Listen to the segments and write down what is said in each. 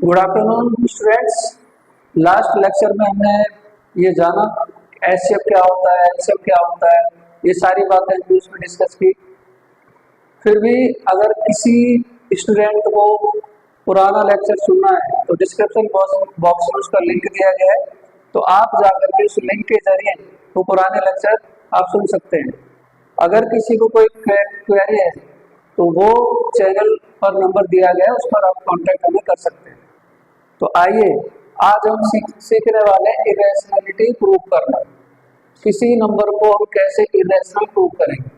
Good afternoon students. Last lecture में हमने ये जाना एचसीएफ क्या होता है, एलसीएफ क्या होता है, ये सारी बातें हमने उसमें डिस्कस की। फिर भी अगर किसी स्टूडेंट को पुराना लेक्चर सुनना है तो डिस्क्रिप्शन बॉक्स में उसका लिंक दिया गया है, तो आप जाकर के उस लिंक के जरिए वो पुराने लेक्चर आप सुन सकते हैं। अगर किसी को कोई क्वेरी है तो वो चैनल पर नंबर दिया गया है, उस पर आप कांटेक्ट हमें कर सकते हैं। तो आइए आज हम सीखने वाले इरेशनलिटी प्रूव करना। किसी नंबर को हम कैसे इरेशनल प्रूव करेंगे।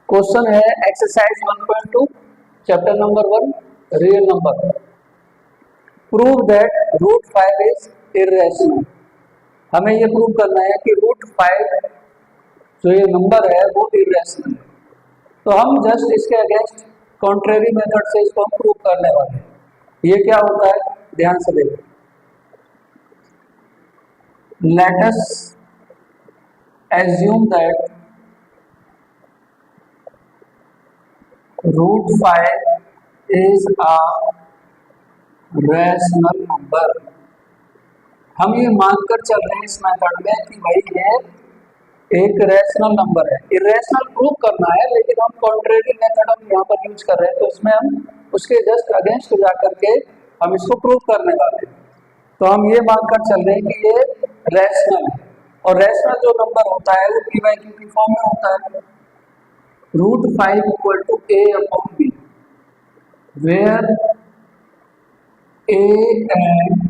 क्वेश्चन है exercise 1.2 chapter number 1 real number. Prove that root 5 is irrational. हमें ये प्रूव करना है कि रूट 5 जो ये नंबर है वो इरेशनल है। तो हम जस्ट इसके अगेंस्ट कॉन्ट्रेरी मेथड से इसको हम प्रूव करने वाले हैं। ये क्या होता है ध्यान से देखो। Let us assume that root 5 is a rational number. हम ये मानकर चल रहे हैं इस मेथड में कि भाई ये एक रैशनल नंबर है। इरेशनल प्रूव करना है लेकिन हम कॉन्ट्रेरी मेथड हम यहाँ पर यूज कर रहे हैं, तो उसमें हम उसके जस्ट अगेंस्ट जाकर के हम इसको प्रूव करने वाले हैं। तो हम ये मानकर चल रहे हैं कि ये रैशनल है, और रैशनल जो नंबर होता है वो पी बाई क्यू की फॉर्म में होता है। Root 5 equal to A upon B, where A and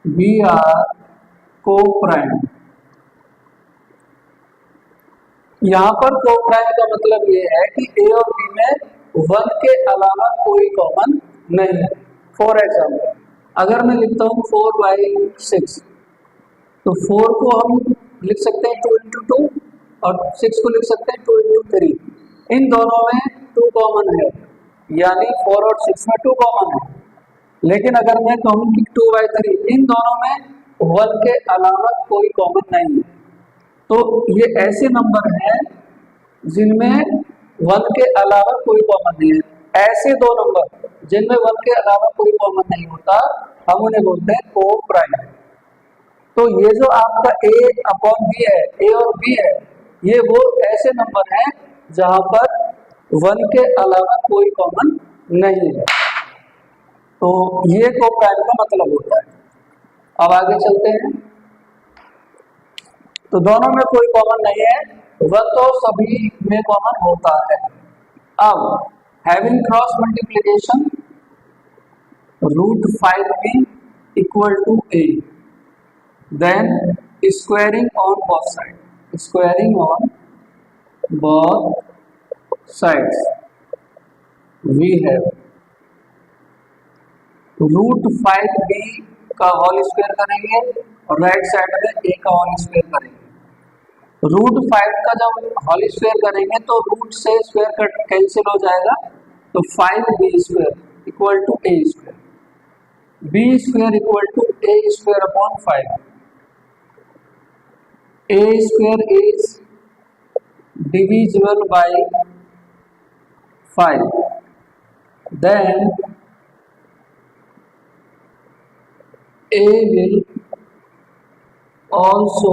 B are coprime. यहाँ पर को प्राइम का मतलब ये है कि ए और बी में 1 के अलावा कोई कॉमन नहीं है। फॉर एग्जाम्पल अगर मैं लिखता हूँ 4/6, तो 4 को हम लिख सकते हैं 2 into 2 और 6 को लिख सकते हैं 2 into 3। इन दोनों में 2 कॉमन है, यानी 4 और 6 में 2 कॉमन है। लेकिन अगर मैं कहूँ कि 2/3, इन दोनों में 1 के अलावा कोई कॉमन नहीं है। तो ये ऐसे नंबर हैं जिनमें 1 के अलावा कोई कॉमन नहीं है। ऐसे दो नंबर जिनमें 1 के अलावा कोई कॉमन नहीं होता, हम उन्हें बोलते हैं को प्राइम। तो ये जो आपका a अपॉन बी है, a और b है, ये वो ऐसे नंबर हैं जहां पर 1 के अलावा कोई कॉमन नहीं है। तो ये को प्राइम का मतलब होता है। अब आगे चलते हैं। तो दोनों में कोई कॉमन नहीं है, 1 तो सभी में कॉमन होता है। अब having cross multiplication root 5b equal to a, then squaring on both side, squaring on both sides we have root 5b का होल स्क्वायर करेंगे और राइट साइड में a का होल स्क्वायर करेंगे। रूट 5 का जब होल स्क्वायर करेंगे तो रूट से स्क्वायर कट कैंसिल हो जाएगा, तो 5b square equal to a square, b square equal to a square upon 5। a square is divisible by 5, then a will also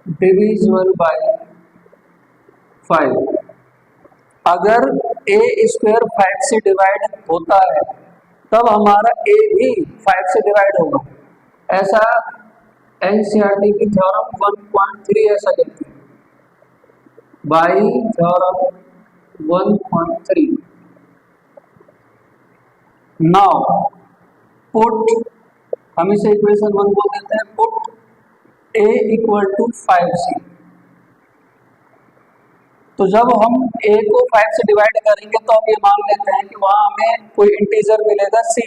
divisible by 5। अगर a square 5 से divide होता है तब हमारा a भी 5 से डिवाइड होगा। ऐसा एनसीईआरटी की थ्योरम 1.3 ऐसा कहती है, बाय थ्योरम 1.3। नाउ पुट, हम इसे इक्वेशन 1 बोल देते हैं, put a equal to 5c। तो जब हम a को 5 से डिवाइड करेंगे तो हम ये मान लेते हैं कि वहां हमें कोई इंटीजर मिलेगा c,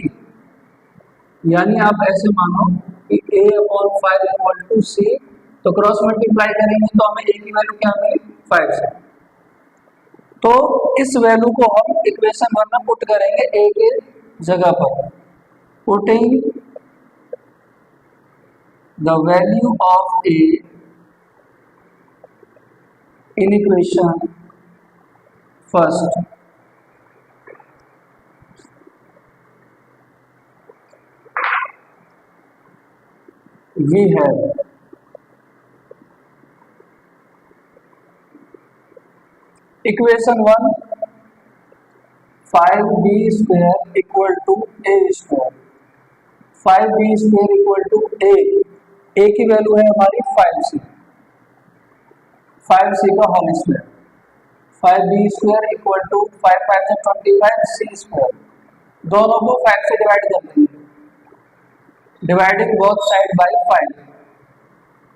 यानी आप ऐसे मानो कि a upon 5 equal to c। तो क्रॉस मल्टीप्लाई करेंगे तो हमें a की वैल्यू क्या मिली 5 से। तो इस वैल्यू को हम इक्वेशन 1 में पुट करेंगे a के जगह पर। Putting the value of a in equation first, we have equation 1 5b square equal to A square, 5b square equal to A की वैल्यू है हमारी 5c, 5c का whole square, 5b square equal to 5 5 25 c square, दोनों को 5 से divide कर देंगे, dividing both side by 5,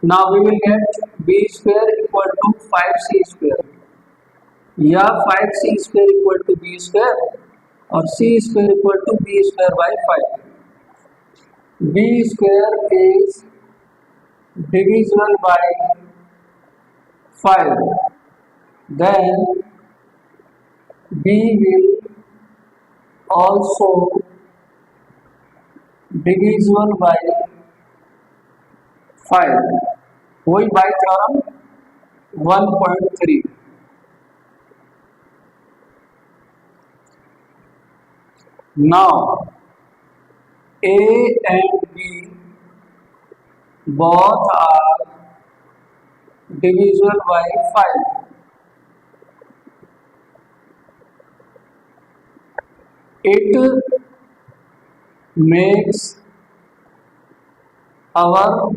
now we will get b square equal to 5c square या 5c square equal to b square और c square equal to b square by 5, b square is divisible by 5, then b will also divisible by 5, वही by theorem 1.3। Now a and b both are divisible by 5, it makes our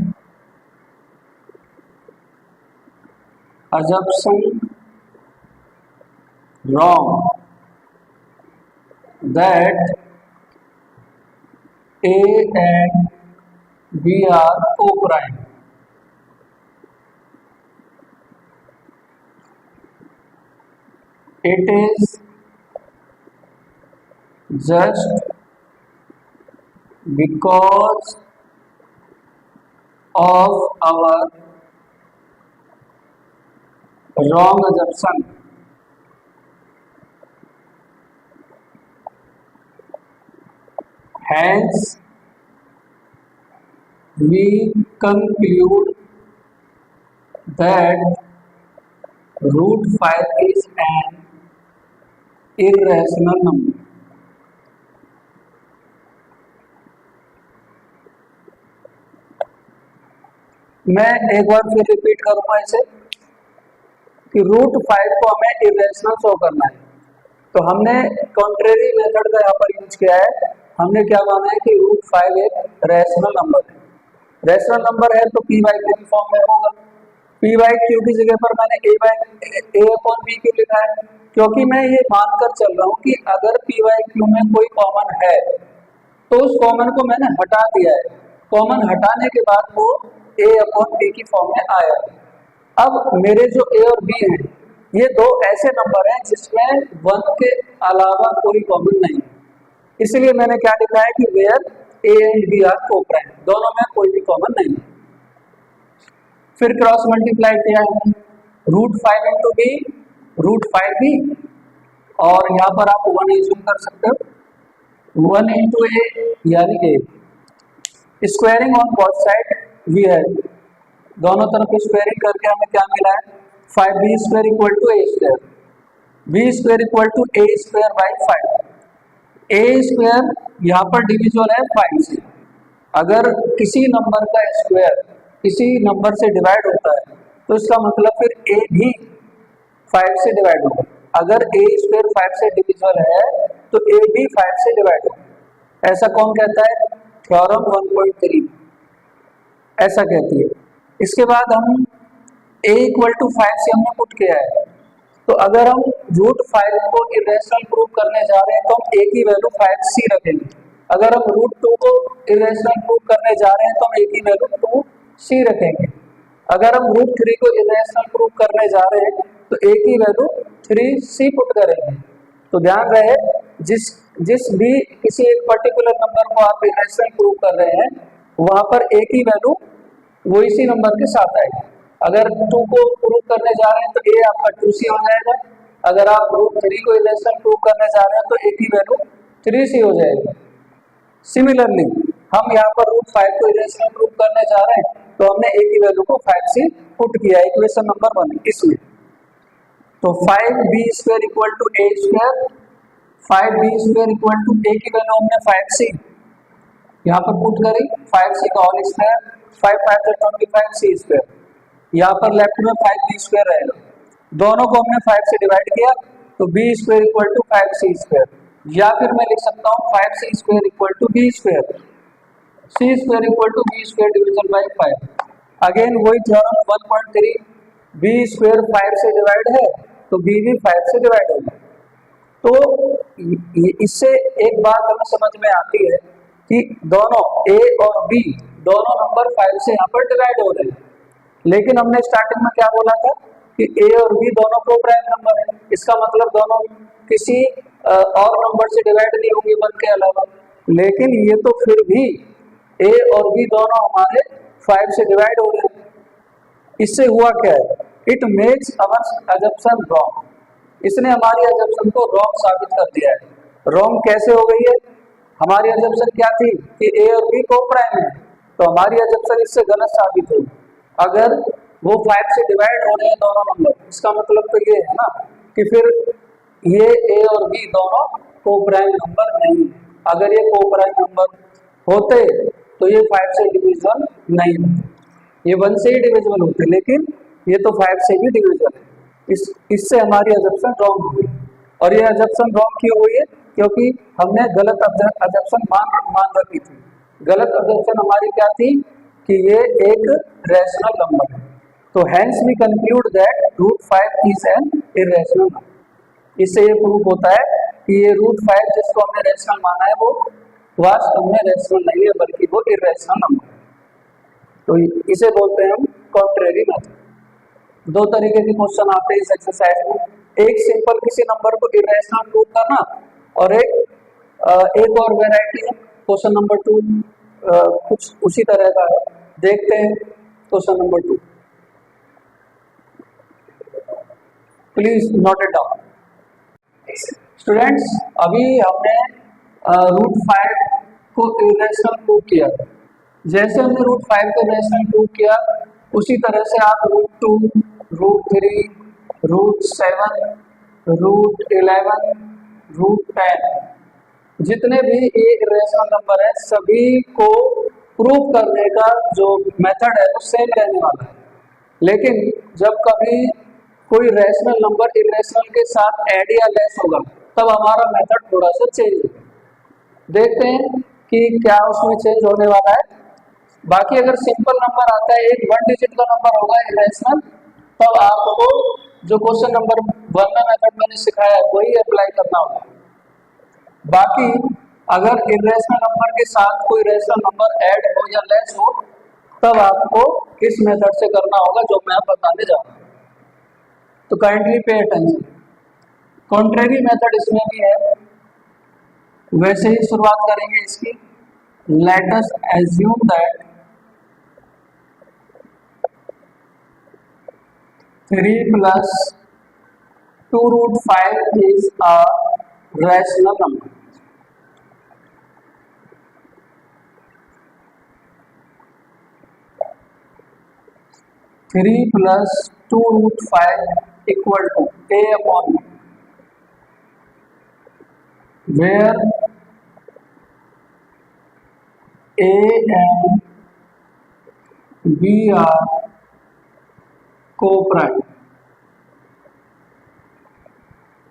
assumption wrong that a and b are co-prime. It is just because of our wrong assumption hence we conclude that root 5 is an irrational number। मैं एक बार फिर repeat करूंगा इसे कि root 5 को हमें irrational show करना है, तो हमने कॉन्ट्रेरी मेथड का यहाँ पर यूज किया है। हमने क्या माना है कि रूट 5 एक रैशनल नंबर है, रैशनल नंबर है तो p बाई क्यू की फॉर्म में होगा। p बाई क्यू की जगह पर मैंने a अपॉन b क्यू लिखा है, क्योंकि मैं ये मानकर चल रहा हूँ कि अगर p बाई क्यू में कोई कॉमन है तो उस कॉमन को मैंने हटा दिया है, कॉमन हटाने के बाद वो a अपॉन b की फॉर्म में आया। अब मेरे जो a और b हैं ये दो ऐसे नंबर हैं जिसमें 1 के अलावा कोई कॉमन नहीं, इसलिए मैंने क्या लिखा है कि where a and b are coprime, दोनों में कोई भी कॉमन नहीं। फिर क्रॉस मल्टीप्लाई किया है, root 5 into B root 5b, और यहाँ पर आप 1 एज्यूम कर सकते हो, 1 इंटू ए यानी a, squaring on both side we have, दोनों तरफ स्क्वायरिंग करके हमें क्या मिला है 5b square equal to a square, b square equal to a square by 5, a square यहाँ पर डिविजिबल है 5 से, अगर किसी नंबर का स्क्वायर किसी नंबर से डिवाइड होता है तो इसका मतलब फिर a भी 5 से डिवाइड होगा, अगर a स्क्वायर 5 से डिविजिबल है तो a भी 5 से डिवाइड होगा, ऐसा कौन कहता है, थ्योरम 1.3 ऐसा कहती है। इसके बाद हम a इक्वल टू 5 से हमने पुट किया है, तो अगर हम रूट 5 को इरेशनल प्रूव करने जा रहे हैं तो हम a की वैल्यू 5c रखेंगे, अगर हम रूट 2 को इरेशनल प्रूव करने जा रहे हैं तो हम a की वैल्यू 2c रखेंगे, अगर हम रूट 3 को इरेशनल प्रूव करने जा रहे हैं तो a की वैल्यू 3c पुट करेंगे। तो ध्यान रहे जिस भी किसी एक पर्टिकुलर नंबर को आप इरेशनल प्रूव कर रहे हैं वहां पर a की वैल्यू वो इसी नंबर के साथ आएगी, अगर 2 को प्रूव करने जा रहे हैं तो a आपका 2c हो जाएगा, अगर आप रूट 3 को इरेशनल प्रूव करने जा रहे हैं तो a की वैल्यू 3c हो जाएगी। सिमिलरली हम यहाँ पर रूट 5 को इरेशनल प्रूव करने जा रहे हैं तो हमने a की वैल्यू को 5c पुट किया इक्वेशन नंबर 1 इसमें, तो 5b square equal to a square, 5b square equal to a की वैल्यू हमने 5c यहाँ पर पुट करी, 5c का होल स्क्वायर 5 5 से 25 सी स्क्वायर, यहाँ पर लेफ्ट में 5 बी स्क्वायर रहेगा, दोनों को हमने 5 से डिवाइड किया तो B square equal to 5 C square, या फिर मैं लिख सकता हूँ 5 C square equal to B square, C square equal to B square division by 5। Again वही थ्योरम 1.3, बी स्क्वायर 5 से डिवाइड है तो बी भी 5 से डिवाइड होगा। तो इससे एक बात हमें समझ में आती है कि दोनों ए और बी दोनों नंबर 5 से यहाँ पर डिवाइड हो रहे हैं, लेकिन हमने स्टार्टिंग में क्या बोला था कि ए और बी दोनों को प्राइम नंबर है, इसका मतलब दोनों किसी और नंबर से डिवाइड नहीं होंगे 1 के अलावा, लेकिन ये तो फिर भी ए और बी दोनों हमारे 5 से डिवाइड हो रहे हैं। इससे हुआ क्या है, it makes our assumption wrong, इसने हमारी अजम्पशन को रॉन्ग साबित कर दिया है। रॉन्ग कैसे हो गई है, हमारी अजम्पशन क्या थी कि ए और बी को प्राइम है, तो हमारी अजम्पशन इससे गलत साबित हुई। अगर वो 5 से डिवाइड हो रहे हैं दोनों नंबर, इसका मतलब तो ये है ना कि फिर ये ए और बी दोनों को प्राइम नंबर नहीं है। अगर ये को प्राइम नंबर होते तो ये 5 से डिविजन नहीं होते, ये 1 से ही डिविजिबल होते, लेकिन ये तो 5 से भी डिविजन है। इससे हमारी अजम्पशन रॉन्ग हुई, और ये अजम्पशन रॉन्ग क्यों हुई है, क्योंकि हमने गलत अजम्पशन मान रखी थी। गलत अजम्पशन हमारी क्या थी कि ये एक रैशनल नंबर है, तो hence we conclude that root 5 is an irrational number. इससे ये प्रूफ होता है कि ये रूट 5 जिसको हमने रैशनल माना है वो वास्तव में रैशनल नहीं है, बल्कि वो इरेशनल नंबर है। तो इसे बोलते हैं हम कॉन्ट्रेरी मेथड। दो तरीके के क्वेश्चन आते हैं इस एक्सरसाइज में, एक सिंपल किसी नंबर को इरेशनल प्रूव करना, और एक और वैरायटी है क्वेश्चन नंबर 2 कुछ उसी तरह का है। देखते हैं question number 2, please note it down. Students, अभी हमने रूट 5 को इरेशनल प्रूव किया, जैसे हमने रूट 5 को इरेशनल प्रूव किया उसी तरह से आप root 2, root 3, root 7, root 11, root 10 जितने भी इरेशनल नंबर है सभी को प्रूव करने का जो मेथड है वो सेम रहने वाला है, लेकिन जब कभी कोई रैशनल नंबर इरेशनल के साथ ऐड या लेस होगा तब हमारा मेथड थोड़ा सा चेंज होगा। देखते हैं कि क्या उसमें चेंज होने वाला है। बाकी अगर सिंपल नंबर आता है, एक 1 डिजिट का नंबर होगा इरेशनल, तब आपको जो क्वेश्चन नंबर 1 में मेथड मैंने सिखाया है वही अप्लाई करना होगा। बाकी अगर इरेशनल नंबर के साथ कोई रैशनल नंबर ऐड हो या लेस हो तब आपको इस मेथड से करना होगा जो मैं बताने जा रहा हूँ। तो kindly pay attention. Contrary method इसमें भी है, वैसे ही शुरुआत करेंगे इसकी। Late us assume that 3 plus 2 root 5 is a rational number. Three plus 2 root 5 equal to a upon b, where a and b are co-prime,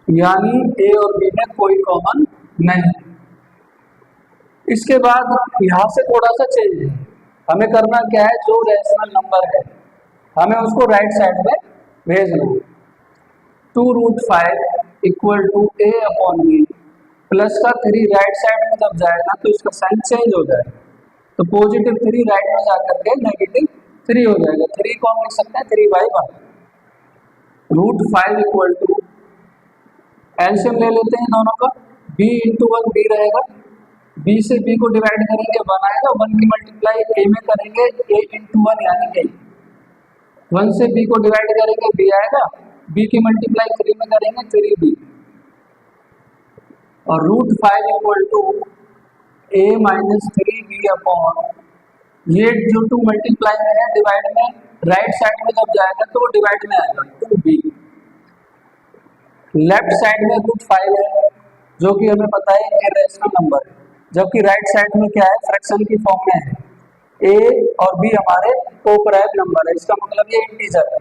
यानी ए और बी में कोई कॉमन नहीं। इसके बाद यहां से थोड़ा सा चेंज है, हमें करना क्या है, जो रैशनल नंबर है हमें उसको राइट साइड में भेजना है। 2 root 5 equal to A upon b, plus का 3 राइट साइड में जब जाएगा तो इसका साइन चेंज हो जाएगा, तो पॉजिटिव 3 राइट में जाकर के नेगेटिव 3 हो जाएगा। 3 को हम लिख सकते हैं 3/1। रूट 5 इक्वल टू एलसीएम ले लेते हैं दोनों का, b इंटू 1 b रहेगा, b से b को डिवाइड करेंगे 1 आएगा, 1 की मल्टीप्लाई a में करेंगे a इंटू 1 यानी a, 1 से b को डिवाइड करेंगे b आएगा, b की मल्टीप्लाई 3 में करेंगे 3b, और root 5 equal to a minus 3b upon, ये जो 2 मल्टीप्लाई में है डिवाइड में, राइट साइड में जब जाएगा तो वो डिवाइड में आएगा 2b। लेफ्ट साइड में रूट 5 है जो कि हमें पता है इरेशनल नंबर है, जबकि राइट साइड में क्या है, फ्रैक्शन की फॉर्म में है, ए और बी हमारे कोप्राइम नंबर है, इसका मतलब ये इंटीजर है।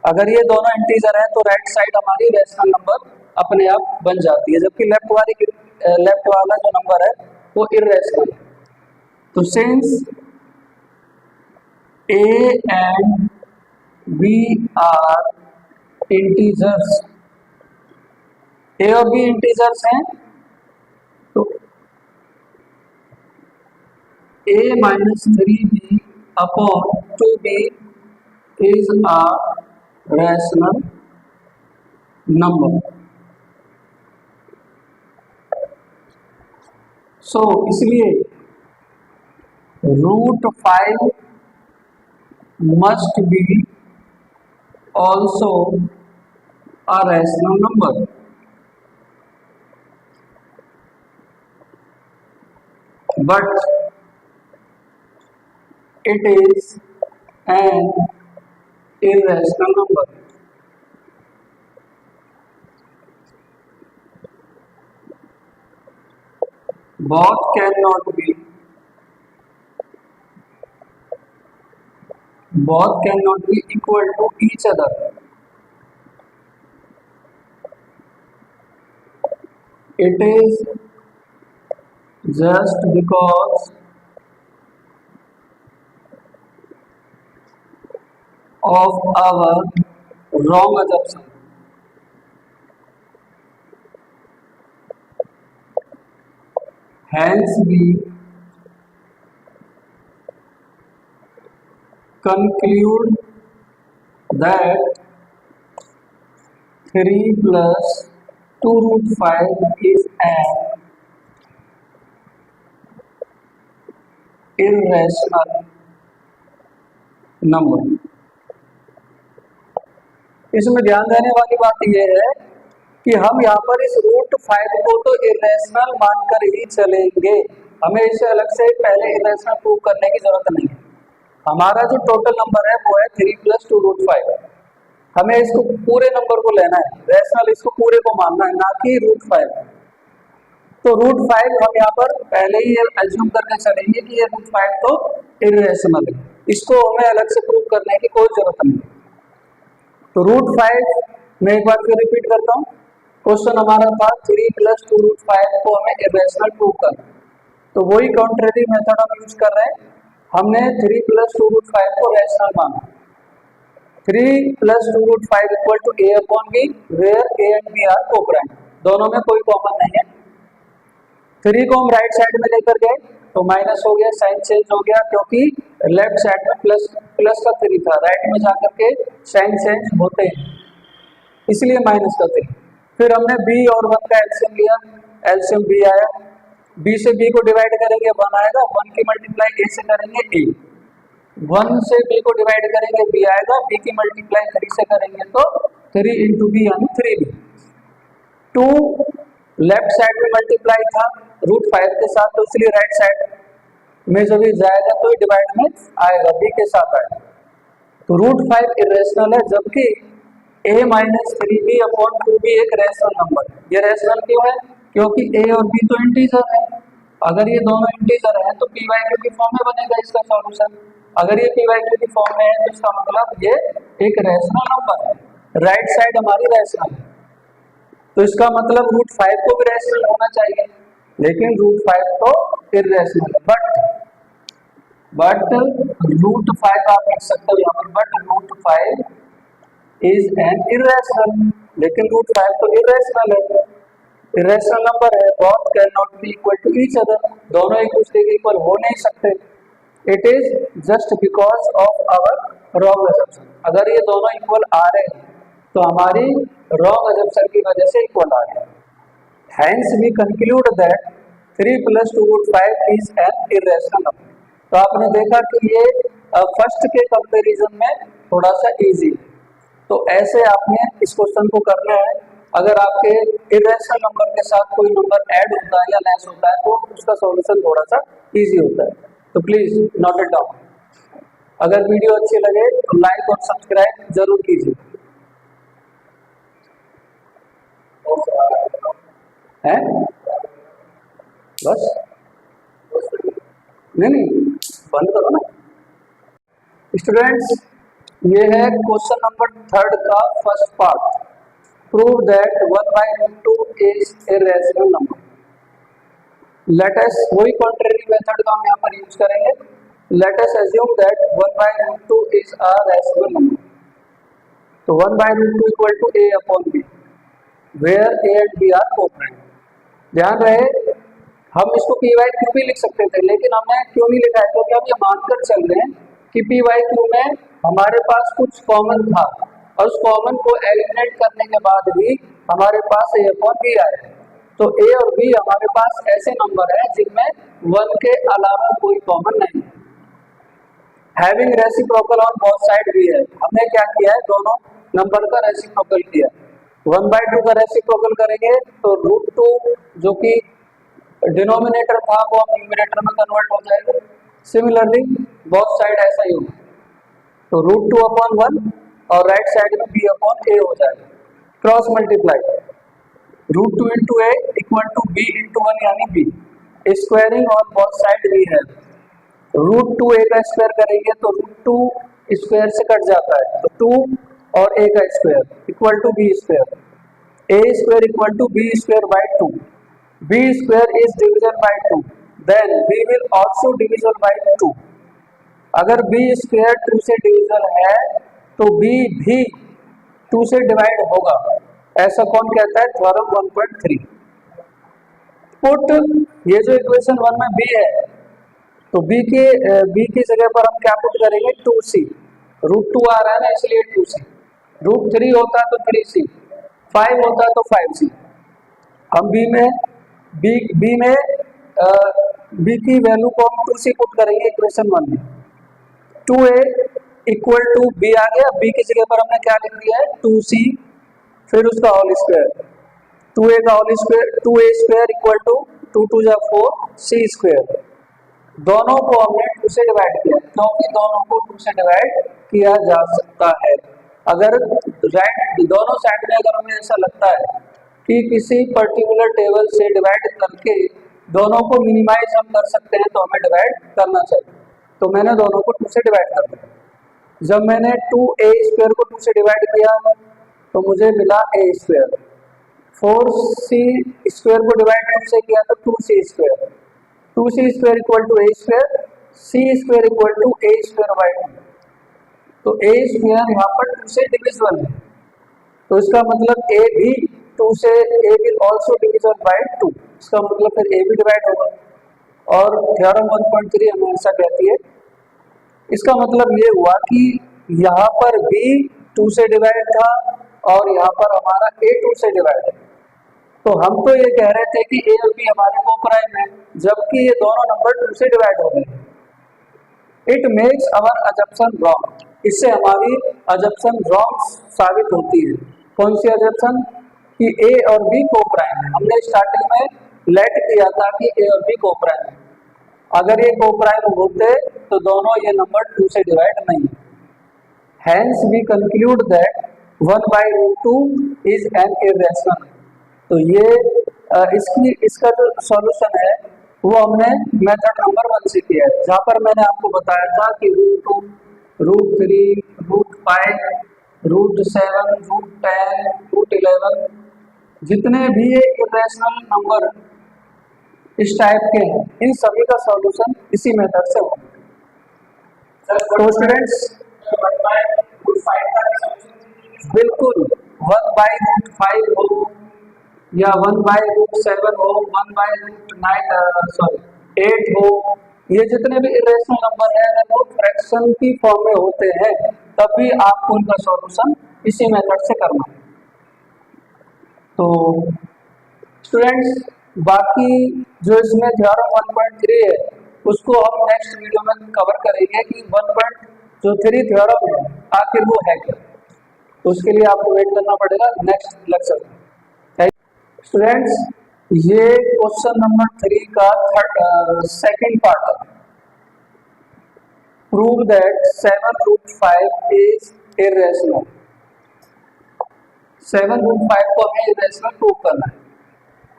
अगर ये दोनों इंटीजर है तो राइट साइड हमारी रैशनल नंबर अपने आप बन जाती है, जबकि लेफ्ट वाला जो नंबर है वो इर्रेशनल है। तो since A and B are integers, A और बी इंटीजर्स हैं, तो a minus 3b upon 2b is a rational number. So इसलिए √5 must be also a rational number. But it is an irrational number. Both cannot be equal to each other. It is just because of our wrong assumption. Hence we conclude that 3 plus 2√5 is an irrational number. इसमें ध्यान देने वाली बात यह है कि हम यहाँ पर इस √5 को तो इरेशनल मानकर ही चलेंगे, हमें इसे अलग से पहले इरेशनल प्रूव करने की जरूरत नहीं है। हमारा जो टोटल नंबर है वो है 3 + 2√5। हमें इसको पूरे नंबर को लेना है, रेशनल इसको पूरे को मानना है, ना कि √5। तो √5 हम यहाँ पर पहले ही एज्यूम करके चलेंगे कि ये √5 तो इरेशनल है, इसको हमें अलग से प्रूव करने की कोई जरूरत नहीं है। तो √5 मैं एक बार फिर रिपीट करता हूँ। क्वेश्चन हमारा था 3 + 2√5 को हमें इरेशनल प्रूव करना, तो वही कॉन्ट्रेरी मेथड हम यूज कर रहे हैं। हमने 3 + 2√5 को रैशनल माना। 3 + 2√5 = a/b, where a and b are coprime, दोनों में कोई कॉमन नहीं है। 3 को हम राइट साइड में लेकर गए तो माइनस हो गया, साइन चेंज हो गया, क्योंकि लेफ्ट साइड में प्लस का 3 था, राइट में जाकर के साइन चेंज होते हैं, इसलिए माइनस का 3। फिर हमने b और 1 का एलसीएम लिया, एलसीएम b आया, b से b को डिवाइड करेंगे 1 आएगा, 1 की मल्टीप्लाई a से करेंगे a, 1 से b को डिवाइड करेंगे b आएगा, b की मल्टीप्लाई 3 से करेंगे तो 3 × b यानी 3b। 2 लेफ्ट साइड में मल्टीप्लाई था √5 के साथ, तो इसलिए राइट साइड में जब ये जाएगा तो डिवाइड में आएगा, b के साथ आएगा। तो √5 इरेशनल है, जबकि a - 3b/2b एक रैशनल नंबर है। ये रैशनल क्यों है? क्योंकि a और b तो इंटीजर है। अगर ये दोनों इंटीजर हैं तो p/q की फॉर्म में बनेगा इसका सॉल्यूशन। अगर ये p/q की फॉर्म में है तो इसका मतलब ये एक रैशनल नंबर है, राइट साइड हमारी रैशनल है, तो इसका मतलब √5 को भी रैशनल होना चाहिए, लेकिन √5 तो इरेशनल है। बट √5 आप लिख सकते हो यहाँ पर, बट √5 इज एन इरेशनल, लेकिन √5 तो इरेशनल है, इरेशनल नंबर है। Both can not be equal to each other, दोनों एक दूसरे के इक्वल हो नहीं सकते। It is just because of our wrong assumption. अगर ये दोनों इक्वल आ रहे हैं तो हमारी रॉन्ग असम्पशन की वजह से इक्वल आ रहे हैं। Hence we conclude that 3 + 2√5 is an irrational number। तो आपने देखा कि ये फर्स्ट के कंपैरिजन में थोड़ा सा इजी है, तो ऐसे आपने इस क्वेश्चन को करना है। अगर आपके इरेशनल नंबर के साथ कोई नंबर ऐड होता है या लेस होता है तो उसका सॉल्यूशन थोड़ा सा इजी होता है, तो प्लीज नोट इट डाउन। अगर वीडियो अच्छी लगे तो लाइक और सब्सक्राइब जरूर कीजिए। है बस नहीं बंद करो ना। स्टूडेंट्स, ये है क्वेश्चन नंबर 3 का first part. Prove that 1/√2 is a rational number. Let us, वही कॉन्ट्रेरी मेथड का हम यहाँ पर यूज करेंगे। Let us assume that 1/√2 is a rational number. तो 1/√2 equal to a upon b, where a and b are coprime. ध्यान रहे, हम इसको पी वाई क्यू भी लिख सकते थे, लेकिन हमने क्यों नहीं लिखा है, क्योंकि हम ये मानकर चल रहे हैं कि पी वाई क्यू में हमारे पास कुछ कॉमन था और उस कॉमन को एलिमिनेट करने के बाद भी हमारे पास ए अपॉन बी आया। तो ए और बी हमारे पास ऐसे नंबर है जिनमें 1 के अलावा कोई कॉमन नहीं है। Having reciprocal on both side भी है। हमने क्या किया है, दोनों नंबर का रेसिप्रोकल किया। 1/2 का रेसिप्रोकल करेंगे तो √2 जो कि डिनोमिनेटर था वो अब न्यूमरेटर में कन्वर्ट हो जाएगा। सिमिलरली बोथ साइड ऐसा ही होगा, तो √2 अपॉन 1 और राइट साइड में b अपॉन a हो जाएगा। Cross multiply, √2 into a equal to b into 1 यानी b। Squaring on both side भी है। √2 a का स्क्वायर करेंगे तो √2 स्क्वायर से कट जाता है, तो 2 और a का square equal to b square. a square equal to b square by 2। b square is division by 2, then b will also divisible by 2। अगर b square 2 से डिविजल है तो b भी 2 से डिवाइड होगा, ऐसा कौन कहता है, थ्योरम 1.3। पुट, ये जो इक्वेशन 1 में b है तो b की जगह पर हम क्या पुट करेंगे, 2c। √2 आ रहा है ना, इसलिए 2c। √3 होता तो 3c, 5 होता तो 5c। हम b की वैल्यू को हम 2c पुट करेंगे इक्वेशन 1 में। 2a इक्वल टू b आ गया, b की जगह पर हमने क्या लिख दिया है, 2c, फिर उसका होल स्क्वायर। 2a का whole square, 2a square equal to 2 2 जा 4 c स्क्वायर। दोनों को हमने 2 से डिवाइड किया, क्योंकि दोनों को 2 से डिवाइड किया जा सकता है। अगर राइट दोनों साइड में अगर हमें ऐसा लगता है कि किसी पर्टिकुलर टेबल से डिवाइड करके दोनों को मिनिमाइज हम कर सकते हैं तो हमें डिवाइड करना चाहिए। तो मैंने दोनों को 2 से डिवाइड कर दिया। जब मैंने 2a स्क्वायर को 2 से डिवाइड किया तो मुझे मिला a स्क्वायर। 4c स्क्वायर को डिवाइड 2 से किया तो 2c square. 2c square equal to a स्क्वायर, c square equal to a square by 2। तो a स्क्वायर यहाँ पर 2 से डिविजिबल है, तो इसका मतलब a भी 2 से, a will also divisible by 2, इसका मतलब फिर a भी डिवाइड होगा। और थ्योरम 1.3 हमें ऐसा कहती है। इसका मतलब ये हुआ कि यहाँ पर b 2 से डिवाइड था और यहाँ पर हमारा a 2 से डिवाइड है। तो हम तो ये कह रहे थे कि a और b हमारे कोप्राइम है, जबकि ये दोनों नंबर 2 से डिवाइड हो गए। It makes our assumption wrong, इससे हमारी अजम्पशन रॉन्ग साबित होती है। कौन सी अजम्पशन, कि a और b कोप्राइम है। हमने स्टार्टिंग में लेट किया था कि a और b कोप्राइम है। अगर ये कोप्राइम होते तो दोनों ये नंबर 2 से डिवाइड नहीं। Hence we conclude that 1/√2 is an irrational। तो ये इसका जो सॉल्यूशन है वो हमने मेथड नंबर 1 से किया है, जहाँ पर मैंने आपको बताया था कि √2, √3, √5, √7, √10, √11 जितने भी ये इरेशनल नंबर इस टाइप के हैं, इन सभी का सॉल्यूशन इसी मेथड से होगा। तो स्टूडेंट्स, बिल्कुल 1/√5 हो या 1/√7 हो, 8 हो, ये जितने भी इरेशनल नंबर है अगर वो फ्रैक्शन की फॉर्म में होते हैं तब भी आपको उनका सॉल्यूशन इसी मेथड से करना है। तो स्टूडेंट्स, बाकी जो इसमें थ्योरम 1.3 है उसको हम नेक्स्ट वीडियो में कवर करेंगे कि 1.3 थ्योरम है आखिर वो है क्या। तो उसके लिए आपको वेट करना पड़ेगा नेक्स्ट लेक्चर में। स्टूडेंट्स, ये क्वेश्चन नंबर 3 का सेकंड पार्ट है। Prove that 7√5 is irrational. 7√5 को हमें इरेशनल प्रूव करना है।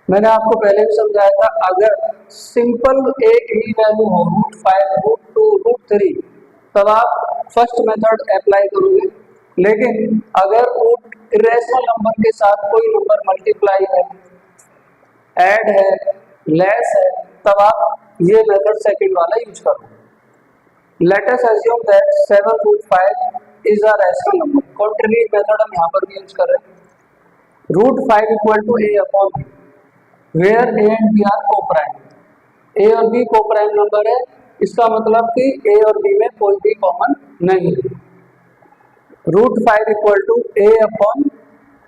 मैंने आपको पहले भी समझाया था, अगर सिंपल एक ही वैल्यू हो √5, √2, √3 तब आप फर्स्ट मेथड अप्लाई करोगे। लेकिन अगर रूट इरेशनल नंबर के साथ कोई नंबर मल्टीप्लाई है, ऐड है, लेस है, तब आप ये मेथड सेकंड वाला यूज करो। Let us assume that 7√5 is a rational number. Contrary method हम यहाँ पर भी यूज कर रहे हैं। √5 equal to a upon b, where a and b are coprime. a और b कोप्राइम नंबर है, इसका मतलब कि a और b में कोई भी कॉमन नहीं है। √5 equal to a upon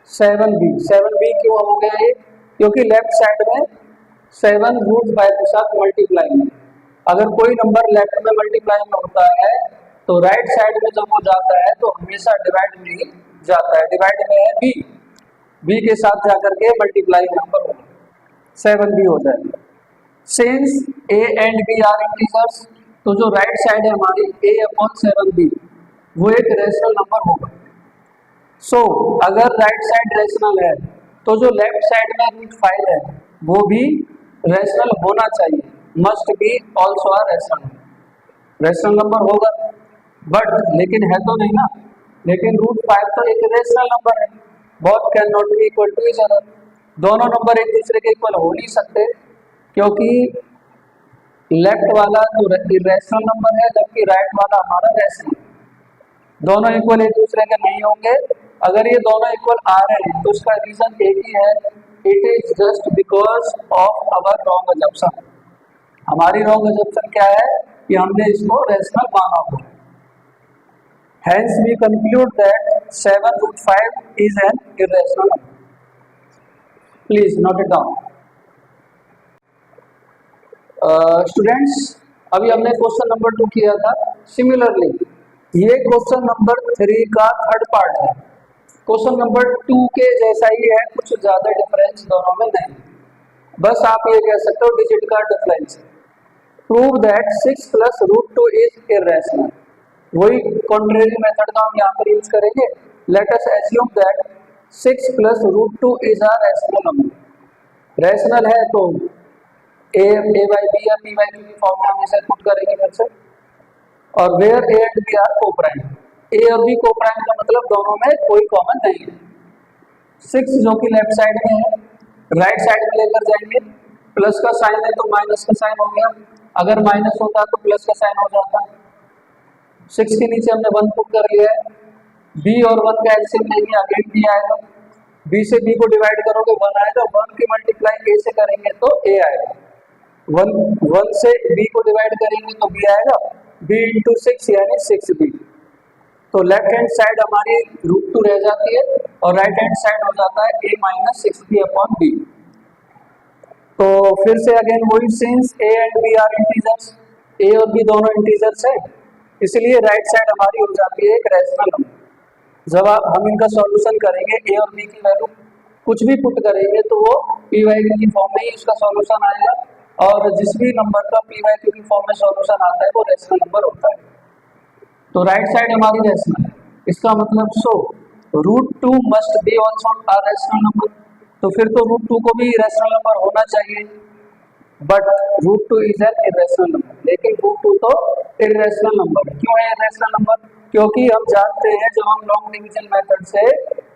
7b। 7b क्यों हो गया ये? क्योंकि लेफ्ट साइड में 7 √5 के साथ मल्टीप्लाई में, अगर कोई नंबर लेफ्ट में मल्टीप्लाई में होता है तो राइट साइड में जब वो जाता है तो हमेशा डिवाइड में ही जाता है। डिवाइड में है b, b के साथ जाकर के मल्टीप्लाई यहाँ पर होगा, 7b हो जाएगा। Since a and b are integers, तो जो राइट साइड है हमारी a अपॉन 7b वो एक रेशनल नंबर होगा। सो अगर राइट साइड रेशनल है तो जो लेफ्ट साइड में √5 है वो भी रेशनल होना चाहिए, must be also a rational number होगा। बट लेकिन है तो नहीं ना, लेकिन √5 तो एक रेशनल नंबर है। Both can not be equal to each other, दोनों नंबर एक दूसरे के इक्वल हो नहीं सकते, क्योंकि लेफ्ट वाला तो इरेशनल नंबर है जबकि राइट वाला हमारा रेशनल। दोनों इक्वल एक दूसरे के नहीं होंगे। अगर ये दोनों इक्वल आ रहे हैं तो इसका रीजन एक ही है, it is just because of our wrong assumption. हमारी रॉन्ग अजम्पशन क्या है कि हमने इसको रेशनल माना हुआ है। Hence we conclude that 7√5 is an irrational number. Please note it down. Students, अभी हमने क्वेश्चन नंबर 2 किया था। सिमिलरली ये क्वेश्चन नंबर 3 का थर्ड पार्ट है। क्वेश्चन नंबर 2 के जैसा ही है, कुछ ज्यादा डिफरेंस दोनों में नहीं, बस आप ये कह सकते हो डिजिट का difference. Prove that 6 + √2 is irrational. वही कॉन्ट्रेरी मेथड का हम यहाँ पर यूज करेंगे। Let us assume that 6 + √2 is a rational number. Rational है तो a by b या b by q की फॉर्म में हम इसे पुट करेंगे फिर से। और where a and b are coprime, a और b कोप्राइम का मतलब दोनों में कोई कॉमन नहीं है। 6 जो कि लेफ्ट साइड में है, राइट साइड में लेकर जाएंगे, प्लस का साइन है तो माइनस का साइन हो गया, अगर माइनस होता तो प्लस का साइन हो जाता। 6 के नीचे हमने 1 पुट कर लिया है, b और 1 का एलसीएम लेंगे, अगेन b आएगा, b से b को डिवाइड करोगे 1 आएगा, 1 की मल्टीप्लाई a से करेंगे तो a आएगा, 1 से b को डिवाइड करेंगे तो b आएगा, b इंटू 6 यानी 6b। तो लेफ्ट हैंड साइड हमारी √2 रह जाती है और राइट हैंड साइड हो जाता है a - 6b अपॉन b। तो फिर से अगेन वही, since a and b are integers, a और b दोनों इंटीजर्स है, इसलिए राइट साइड हमारी हो जाती है एक रेशनल नंबर। जब हम इनका सॉल्यूशन करेंगे a और b की वैल्यू कुछ भी पुट करेंगे तो वो p by q की फॉर्म में ही उसका सॉल्यूशन आएगा, और जिस भी नंबर का p by q की फॉर्म में सॉल्यूशन आता है वो रेशनल नंबर होता है। तो राइट साइड हमारी रेशनल है, इसका मतलब सो √2 must be also a rational number. तो फिर तो √2 को भी रेशनल नंबर होना चाहिए, but √2 is an irrational number. लेकिन √2 तो इरेशनल नंबर है। क्यों है इरेशनल नंबर? क्योंकि हम जानते हैं जब हम लॉन्ग डिवीजन मेथड से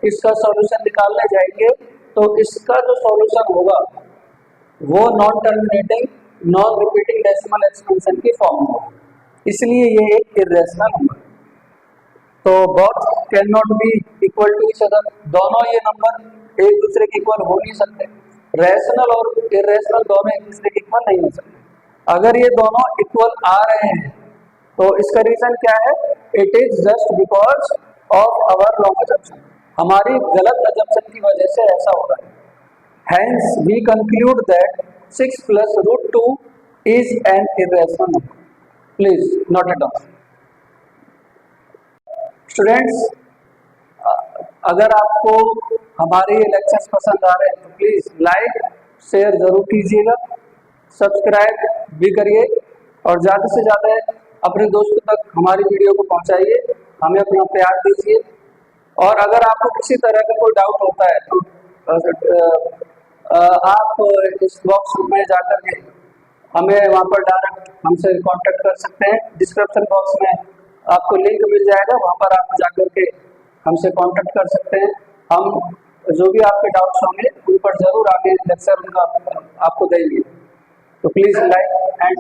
इसका सॉल्यूशन निकालने जाएंगे तो इसका जो सॉल्यूशन होगा वो non terminating non repeating decimal expansion की फॉर्म होगा, इसलिए ये एक इरेशनल नंबर। तो both can not be equal to each other, दोनों ये नंबर एक दूसरे के इक्वल हो नहीं सकते। रैशनल और इरेशनल दोनों एक दूसरे के इक्वल नहीं हो सकते। अगर ये दोनों इक्वल आ रहे हैं तो इसका रीजन क्या है? It is just because of our wrong assumption, हमारी गलत अजम्पशन की वजह से ऐसा हो रहा है। Hence we conclude that 6 + √2 is an irrational number. Please note it down. Students, अगर आपको हमारे ये लेक्चर्स पसंद आ रहे हैं तो प्लीज लाइक शेयर जरूर कीजिएगा, सब्सक्राइब भी करिए और ज़्यादा से ज़्यादा अपने दोस्तों तक हमारी वीडियो को पहुंचाइए, हमें अपना प्यार दीजिए। और अगर आपको किसी तरह का कोई डाउट होता है तो आप इस बॉक्स में जाकर के हमें वहाँ पर डायरेक्ट हमसे कांटेक्ट कर सकते हैं। डिस्क्रिप्शन बॉक्स में आपको लिंक मिल जाएगा, वहां पर आप जाकर के हमसे कांटेक्ट कर सकते हैं। हम जो भी आपके डाउट्स होंगे उन पर जरूर आगे लेक्चर उनका आपको देंगे। तो प्लीज लाइक एंड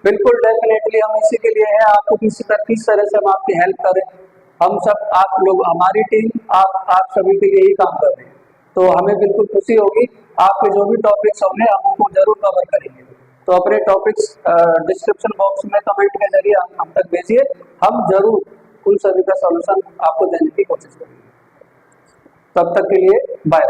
बिल्कुल डेफिनेटली हम इसी के लिए हैं, आपको किस तरह से हम आपकी हेल्प करें। हम सब आप लोग, हमारी टीम आप सभी के लिए ही काम कर रहे हैं, तो हमें बिल्कुल खुशी होगी। आपके जो भी टॉपिक्स होंगे हम उनको जरूर कवर करेंगे। तो अपने टॉपिक्स डिस्क्रिप्शन बॉक्स में कमेंट के जरिए हम तक भेजिए, हम जरूर उन सभी का सॉल्यूशन आपको देने की कोशिश करेंगे। तब तक के लिए बाय।